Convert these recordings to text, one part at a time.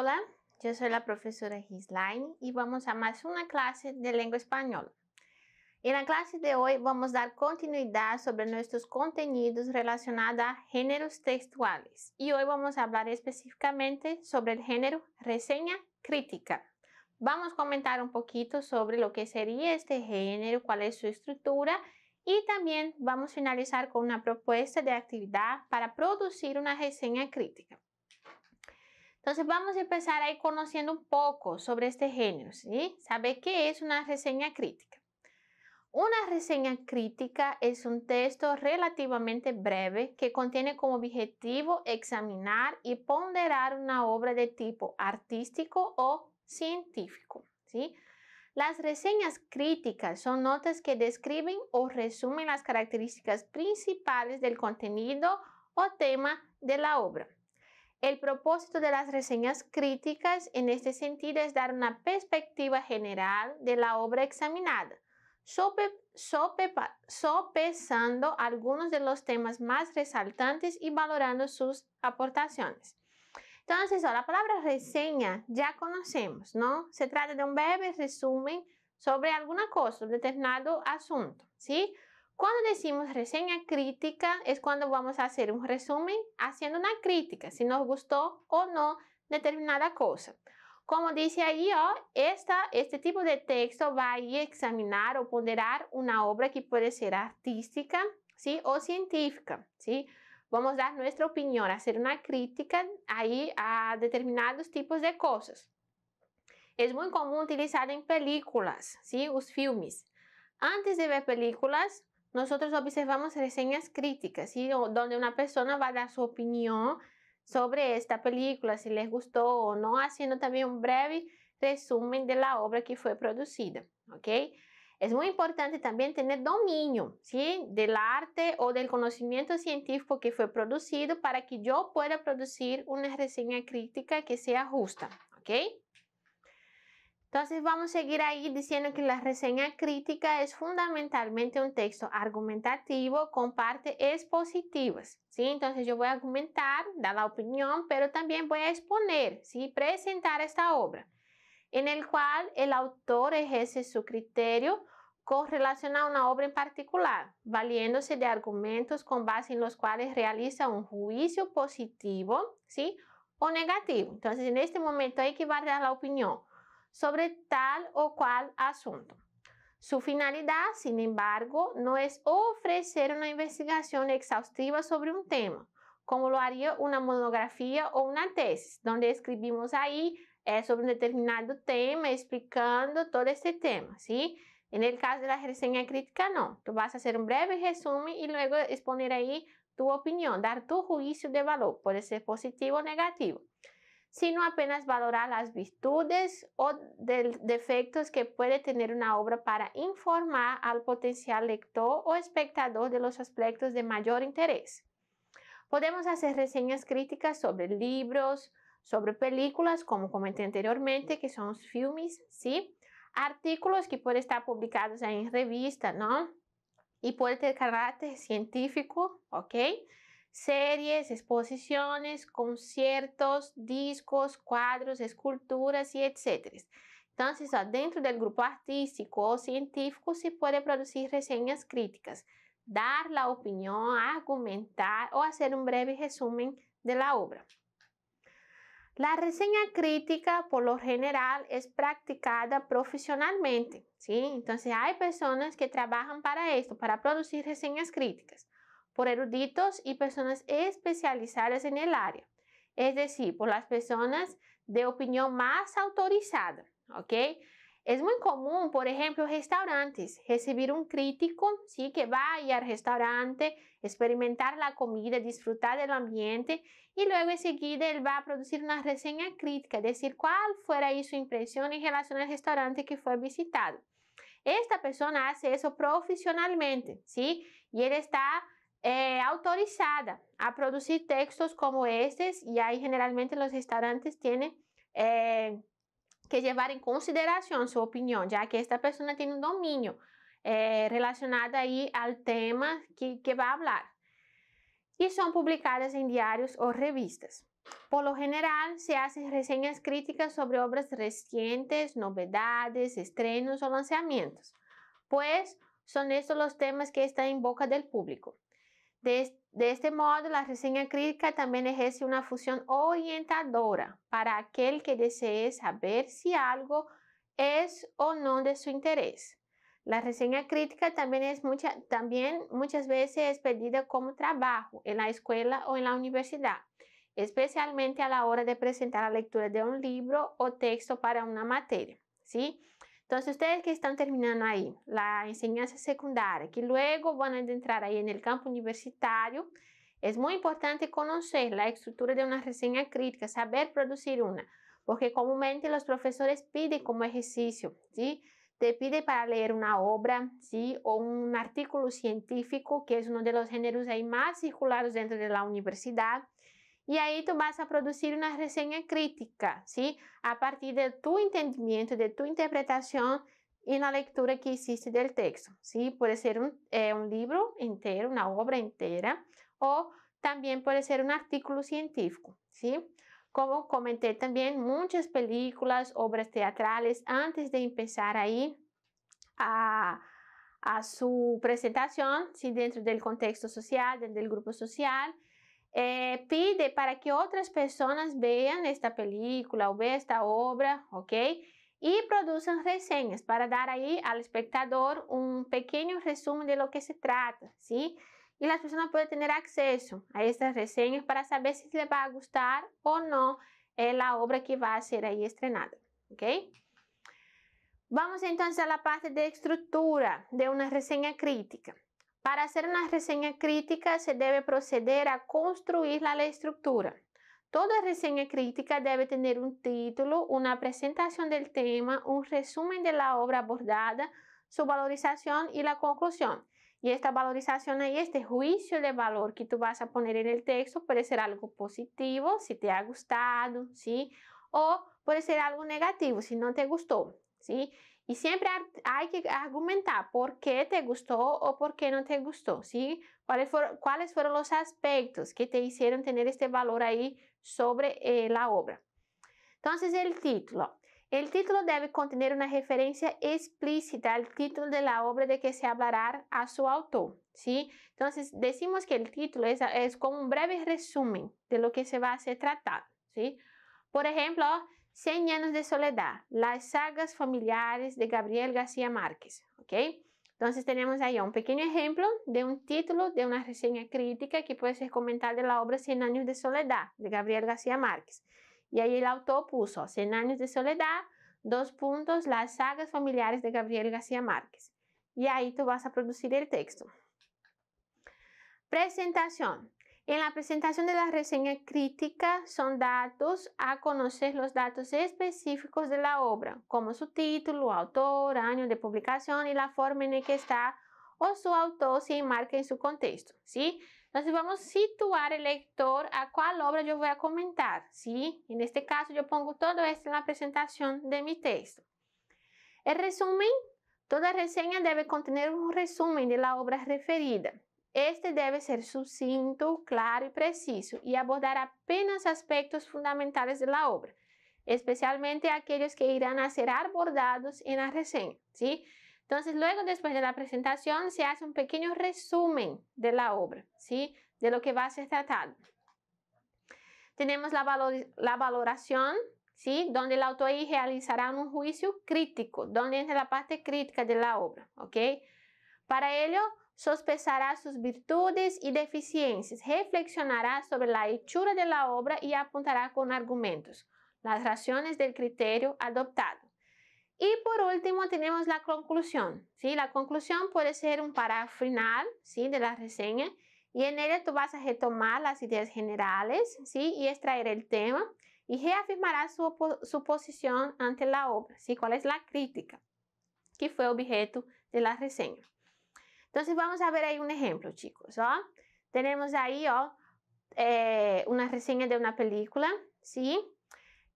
Hola, yo soy la profesora Gislaine y vamos a más una clase de lengua española. En la clase de hoy vamos a dar continuidad sobre nuestros contenidos relacionados a géneros textuales y hoy vamos a hablar específicamente sobre el género reseña crítica. Vamos a comentar un poquito sobre lo que sería este género, cuál es su estructura y también vamos a finalizar con una propuesta de actividad para producir una reseña crítica. Entonces vamos a empezar ahí conociendo un poco sobre este género, ¿sí? ¿Sabe qué es una reseña crítica? Una reseña crítica es un texto relativamente breve que contiene como objetivo examinar y ponderar una obra de tipo artístico o científico, ¿sí? Las reseñas críticas son notas que describen o resumen las características principales del contenido o tema de la obra. El propósito de las reseñas críticas en este sentido es dar una perspectiva general de la obra examinada, sopesando algunos de los temas más resaltantes y valorando sus aportaciones. Entonces, la palabra reseña ya conocemos, ¿no? Se trata de un breve resumen sobre alguna cosa, un determinado asunto, ¿sí? Cuando decimos reseña crítica es cuando vamos a hacer un resumen haciendo una crítica, si nos gustó o no determinada cosa. Como dice ahí, este tipo de texto va a examinar o ponderar una obra que puede ser artística, ¿sí? O científica, ¿sí? Vamos a dar nuestra opinión, hacer una crítica ahí a determinados tipos de cosas. Es muy común utilizar en películas, ¿sí? Los filmes. Antes de ver películas, nosotros observamos reseñas críticas, ¿sí? Donde una persona va a dar su opinión sobre esta película, si les gustó o no, haciendo también un breve resumen de la obra que fue producida, ¿ok? Es muy importante también tener dominio, ¿sí? Del arte o del conocimiento científico que fue producido para que yo pueda producir una reseña crítica que sea justa, ¿ok? Entonces vamos a seguir ahí diciendo que la reseña crítica es fundamentalmente un texto argumentativo con partes expositivas, ¿sí? Entonces yo voy a argumentar, dar la opinión, pero también voy a exponer, ¿sí? Presentar esta obra, en el cual el autor ejerce su criterio con relación a una obra en particular, valiéndose de argumentos con base en los cuales realiza un juicio positivo, ¿sí? O negativo. Entonces en este momento hay que dar la opinión sobre tal o cual asunto. Su finalidad, sin embargo, no es ofrecer una investigación exhaustiva sobre un tema, como lo haría una monografía o una tesis, donde escribimos ahí sobre un determinado tema, explicando todo este tema, ¿sí? En el caso de la reseña crítica, no. Tú vas a hacer un breve resumen y luego exponer ahí tu opinión, dar tu juicio de valor, puede ser positivo o negativo, sino apenas valorar las virtudes o defectos que puede tener una obra para informar al potencial lector o espectador de los aspectos de mayor interés. Podemos hacer reseñas críticas sobre libros, sobre películas, como comenté anteriormente, que son los filmes, ¿sí? Artículos que pueden estar publicados en revistas, ¿no? Y puede tener carácter científico, ¿ok? Series, exposiciones, conciertos, discos, cuadros, esculturas y etc. Entonces, dentro del grupo artístico o científico se puede producir reseñas críticas, dar la opinión, argumentar o hacer un breve resumen de la obra. La reseña crítica, por lo general, es practicada profesionalmente, ¿sí? Entonces, hay personas que trabajan para esto, para producir reseñas críticas, por eruditos y personas especializadas en el área, es decir, por las personas de opinión más autorizada, ¿ok? Es muy común, por ejemplo, restaurantes, recibir un crítico, ¿sí? Que vaya al restaurante, experimentar la comida, disfrutar del ambiente y luego enseguida él va a producir una reseña crítica, decir cuál fuera ahí su impresión en relación al restaurante que fue visitado. Esta persona hace eso profesionalmente, ¿sí? Y él está autorizada a producir textos como estos y ahí generalmente los restaurantes tienen que llevar en consideración su opinión, ya que esta persona tiene un dominio relacionado ahí al tema que va a hablar. y son publicadas en diarios o revistas. Por lo general, se hacen reseñas críticas sobre obras recientes, novedades, estrenos o lanzamientos, pues son estos los temas que están en boca del público. De este modo, la reseña crítica también ejerce una función orientadora para aquel que desee saber si algo es o no de su interés. La reseña crítica también muchas veces es pedida como trabajo en la escuela o en la universidad, especialmente a la hora de presentar la lectura de un libro o texto para una materia, ¿sí? Entonces, ustedes que están terminando ahí la enseñanza secundaria, que luego van a entrar ahí en el campo universitario, es muy importante conocer la estructura de una reseña crítica, saber producir una, porque comúnmente los profesores piden como ejercicio, ¿sí? Te pide para leer una obra, ¿sí? O un artículo científico, que es uno de los géneros ahí más circulados dentro de la universidad. Y ahí tú vas a producir una reseña crítica, ¿sí? A partir de tu entendimiento, de tu interpretación en la lectura que hiciste del texto, ¿sí? Puede ser un libro entero, una obra entera, o también puede ser un artículo científico, ¿sí? Como comenté también, muchas películas, obras teatrales, antes de empezar ahí a su presentación, ¿sí? Dentro del contexto social, dentro del grupo social, pide para que otras personas vean esta película o vean esta obra, ¿ok? Y produzcan reseñas para dar ahí al espectador un pequeño resumen de lo que se trata, ¿sí? Y las personas pueden tener acceso a estas reseñas para saber si les va a gustar o no la obra que va a ser ahí estrenada, ¿ok? Vamos entonces a la parte de estructura de una reseña crítica. Para hacer una reseña crítica se debe proceder a construir la estructura. Toda reseña crítica debe tener un título, una presentación del tema, un resumen de la obra abordada, su valorización y la conclusión. Y esta valorización y este juicio de valor que tú vas a poner en el texto puede ser algo positivo, si te ha gustado, ¿sí? O puede ser algo negativo, si no te gustó, ¿sí? Y siempre hay que argumentar por qué te gustó o por qué no te gustó, ¿sí? ¿Cuáles fueron los aspectos que te hicieron tener este valor ahí sobre la obra? Entonces, el título. El título debe contener una referencia explícita al título de la obra de que se hablará a su autor, ¿sí? Entonces, decimos que el título es como un breve resumen de lo que se va a ser tratado, ¿sí? Por ejemplo, 100 años de soledad, las sagas familiares de Gabriel García Márquez, ¿ok? Entonces tenemos ahí un pequeño ejemplo de un título de una reseña crítica que puede ser comentada de la obra 100 años de soledad de Gabriel García Márquez. Y ahí el autor puso 100 años de soledad, las sagas familiares de Gabriel García Márquez. Y ahí tú vas a producir el texto. Presentación. En la presentación de la reseña crítica son datos a conocer los datos específicos de la obra, como su título, autor, año de publicación y la forma en que está o su autor se enmarca en su contexto, ¿sí? Entonces vamos a situar el lector a cuál obra yo voy a comentar, ¿sí? En este caso yo pongo todo esto en la presentación de mi texto. El resumen. Toda reseña debe contener un resumen de la obra referida. Este debe ser sucinto, claro y preciso y abordar apenas aspectos fundamentales de la obra, especialmente aquellos que irán a ser abordados en la reseña, ¿sí? Entonces, luego, después de la presentación, se hace un pequeño resumen de la obra, ¿sí? De lo que va a ser tratado. Tenemos la valoración, ¿sí? Donde el autor realizará un juicio crítico, donde entra la parte crítica de la obra, ¿ok? Para ello, sospesará sus virtudes y deficiencias, reflexionará sobre la hechura de la obra y apuntará con argumentos las razones del criterio adoptado. Y por último tenemos la conclusión, ¿sí? La conclusión puede ser un párrafo final, ¿sí? De la reseña, y en ella tú vas a retomar las ideas generales, ¿sí? Y extraer el tema y reafirmará su posición ante la obra, ¿sí? ¿Cuál es la crítica que fue objeto de la reseña? Entonces vamos a ver ahí un ejemplo, chicos, ¿oh? Tenemos ahí una reseña de una película, ¿sí?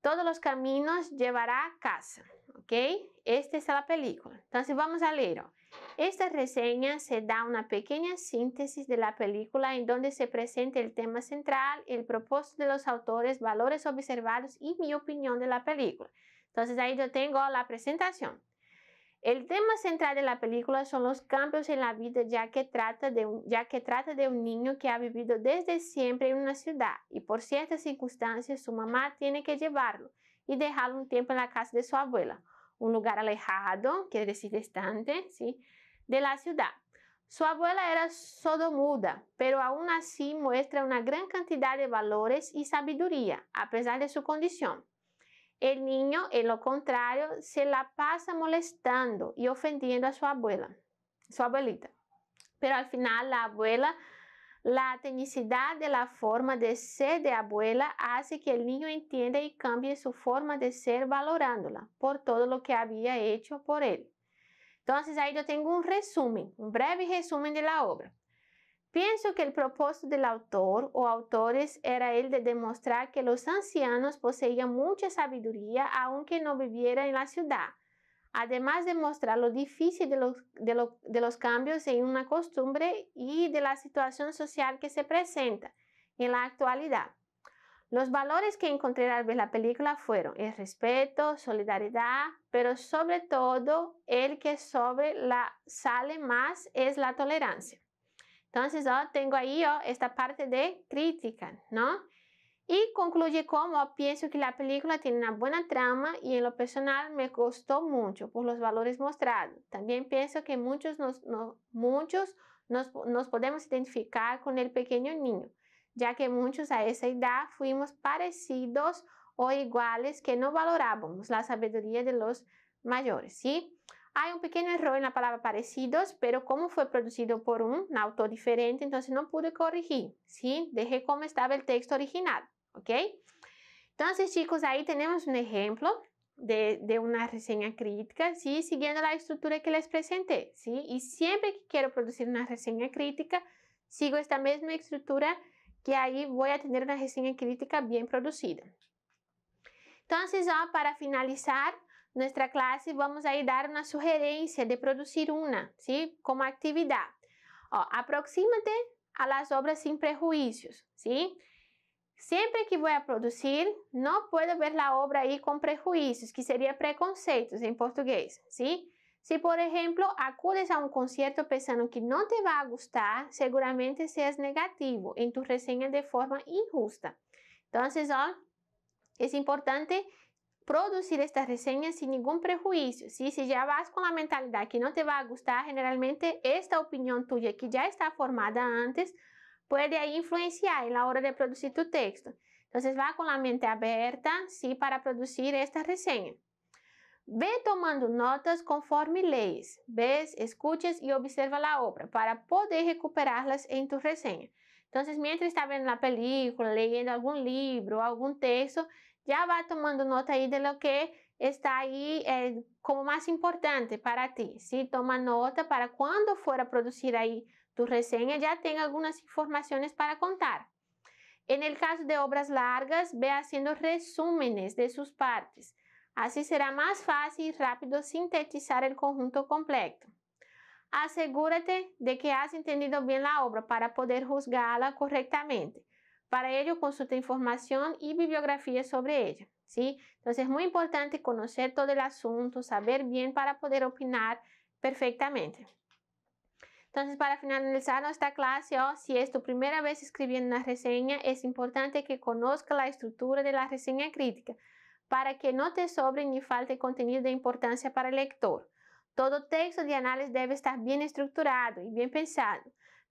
Todos los caminos llevará a casa, ¿ok? Esta es la película. Entonces vamos a leer, ¿oh? Esta reseña se da una pequeña síntesis de la película en donde se presenta el tema central, el propósito de los autores, valores observados y mi opinión de la película. Entonces ahí yo tengo la presentación. El tema central de la película son los cambios en la vida ya que trata de un niño que ha vivido desde siempre en una ciudad y por ciertas circunstancias su mamá tiene que llevarlo y dejarlo un tiempo en la casa de su abuela, un lugar alejado, quiere decir distante, ¿sí?, de la ciudad. Su abuela era sordomuda, pero aún así muestra una gran cantidad de valores y sabiduría, a pesar de su condición. El niño, en lo contrario, se la pasa molestando y ofendiendo a su abuelita. Pero al final la tecnicidad de la forma de ser de abuela hace que el niño entienda y cambie su forma de ser valorándola por todo lo que había hecho por él. Entonces ahí yo tengo un resumen, un breve resumen de la obra. Pienso que el propósito del autor o autores era el de demostrar que los ancianos poseían mucha sabiduría aunque no vivieran en la ciudad, además de mostrar lo difícil de los cambios en una costumbre y de la situación social que se presenta en la actualidad. Los valores que encontré al ver la película fueron el respeto, solidaridad, pero sobre todo el que sale más es la tolerancia. Entonces, tengo ahí esta parte de crítica, ¿no? Y concluye como pienso que la película tiene una buena trama y en lo personal me gustó mucho por los valores mostrados. También pienso que muchos nos podemos identificar con el pequeño niño, ya que muchos a esa edad fuimos parecidos o iguales que no valorábamos la sabiduría de los mayores, ¿sí? Hay un pequeño error en la palabra parecidos, pero como fue producido por un autor diferente, entonces no pude corregir, ¿sí? Dejé como estaba el texto original, ¿ok? Entonces, chicos, ahí tenemos un ejemplo de una reseña crítica, ¿sí? Siguiendo la estructura que les presenté, ¿sí? Y siempre que quiero producir una reseña crítica, sigo esta misma estructura que ahí voy a tener una reseña crítica bien producida. Entonces, para finalizar nuestra clase, vamos a dar una sugerencia de producir una, ¿sí?, como actividad. Aproxímate a las obras sin prejuicios, ¿sí? Siempre que voy a producir, no puedo ver la obra ahí con prejuicios, que sería preconceitos en portugués, ¿sí? Si, por ejemplo, acudes a un concierto pensando que no te va a gustar, seguramente seas negativo en tu reseña de forma injusta. Entonces, es importante producir esta reseña sin ningún prejuicio, ¿sí? Si ya vas con la mentalidad que no te va a gustar, generalmente esta opinión tuya que ya está formada antes puede ahí influenciar en la hora de producir tu texto. Entonces va con la mente abierta, ¿sí?, para producir esta reseña. Ve tomando notas conforme lees, ves, escuchas y observa la obra para poder recuperarlas en tu reseña. Entonces, mientras está viendo la película, leyendo algún libro, algún texto, ya va tomando nota ahí de lo que está ahí como más importante para ti, ¿sí? Toma nota para cuando fuera a producir ahí tu reseña ya tenga algunas informaciones para contar. En el caso de obras largas, ve haciendo resúmenes de sus partes. Así será más fácil y rápido sintetizar el conjunto completo. Asegúrate de que has entendido bien la obra para poder juzgarla correctamente. Para ello, consulta información y bibliografía sobre ella, ¿sí? Entonces, es muy importante conocer todo el asunto, saber bien para poder opinar perfectamente. Entonces, para finalizar nuestra clase, si es tu primera vez escribiendo una reseña, es importante que conozca la estructura de la reseña crítica para que no te sobre ni falte contenido de importancia para el lector. Todo texto de análisis debe estar bien estructurado y bien pensado.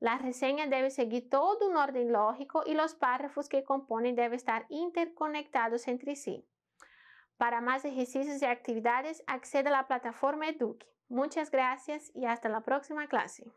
La reseña debe seguir todo un orden lógico y los párrafos que componen deben estar interconectados entre sí. Para más ejercicios y actividades, accede a la plataforma Eduque. Muchas gracias y hasta la próxima clase.